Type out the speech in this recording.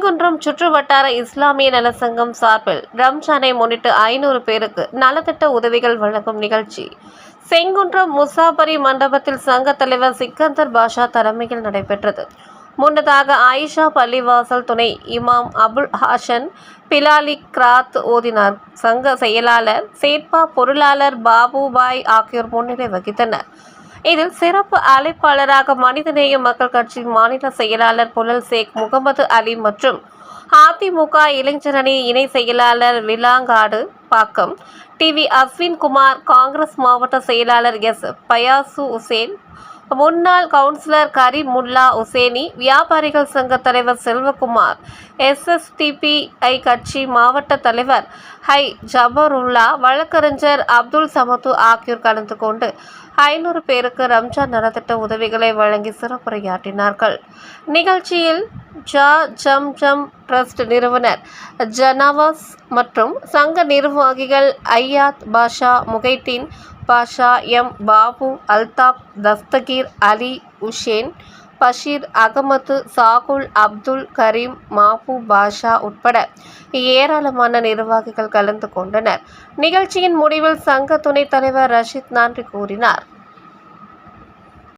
செங்குன்றம் சுற்றுவட்டார இஸ்லாமிய நல சங்கம் சார்பில் ரம்ஜானை முன்னிட்டு 500 பேருக்கு நலத்திட்ட உதவிகள் வழங்கும் நிகழ்ச்சி செங்குன்றம் முசாபரி மண்டபத்தில் சங்க தலைவர் சிக்கந்தர் பாஷா தலைமையில் நடைபெற்றது. முன்னதாக ஆயிஷா பள்ளிவாசல் துணை இமாம் அபுல் ஹாசன் பிலாலி கிராத் ஓதினார். சங்க செயலாளர் சேட்பா, பொருளாளர் பாபுபாய் ஆகியோர் முன்னிலை வகித்தனர். இதில் சிறப்பு அழைப்பாளராக மனிதநேய மக்கள் கட்சி மாநில செயலாளர் புலல் சேக் முகமது அலி மற்றும் அதிமுக இளைஞரணி இணை செயலாளர் விலாங்காடு பாக்கம் டிவி அஸ்வின் குமார், காங்கிரஸ் மாவட்ட செயலாளர் எஸ் பயாசு உசேன், முன்னாள் கவுன்சிலர் கரீமுல்லா உசேனி, வியாபாரிகள் சங்க தலைவர் செல்வகுமார், SSTPI கட்சி மாவட்ட தலைவர் ஹை ஜபருல்லா, வழக்கறிஞர் அப்துல் சமது ஆகியோர் கலந்து கொண்டு 500 பேருக்கு ரம்ஜான் நலத்திட்ட உதவிகளை வழங்கி சிறப்புரையாற்றினார்கள். நிகழ்ச்சியில் ஜம் ட்ரஸ்ட் நிறுவனர் ஜனவாஸ் மற்றும் சங்க நிர்வாகிகள் ஐயாத் பாஷா, முகைதீன் பாஷா, எம் பாபு, அல்தாப், தஸ்தகீர், அலி, உஷேன், பஷீர், அகமது, சாகுல், அப்துல் கரீம், மாபு பாஷா உட்பட ஏராளமான நிர்வாகிகள் கலந்து கொண்டனர். நிகழ்ச்சியின் முடிவில் சங்க துணைத் தலைவர் ரஷீத் நன்றி கூறினார்.